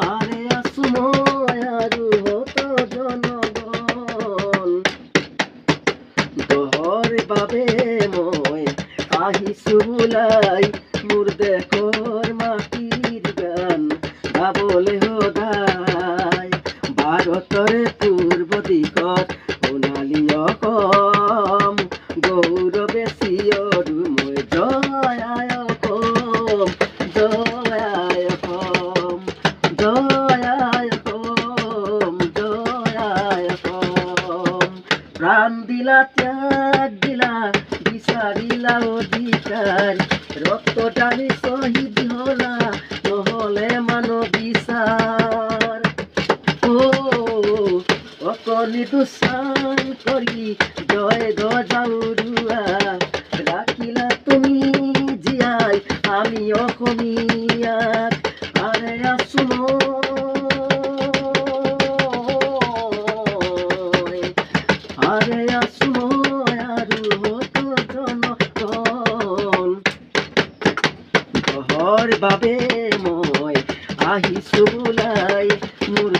আরে আসময় আৰু হত জনগণ তোহৰ বাবে মই আহিছো ওলাই মোৰ দেশৰ মাটিৰ গান গাবলৈ সদায় ভাৰতৰে পূৰ্ব দিশত সোণালী অসম গৌৰৱে চিঞৰো মই জয় আই অসম জয় আই অসম জয় আই অসম জয় আই অসম প্ৰাণ দিলা ত্যাগ দিলা বিচাৰিলা অধিকাৰ ৰক্ত ঢালি শ্বহীদ হলা নহলে মানৱ বিচাৰ অকণি দুচান কৰি জয় ধ্বজা উৰুৱা ৰাখিলা তুমি জীয়াই আমি অসমীয়াক আৰে আছো আরে আসময় আৰু হত জনগণ তোহৰ বাবে মই আহিছো ওলাই মোৰ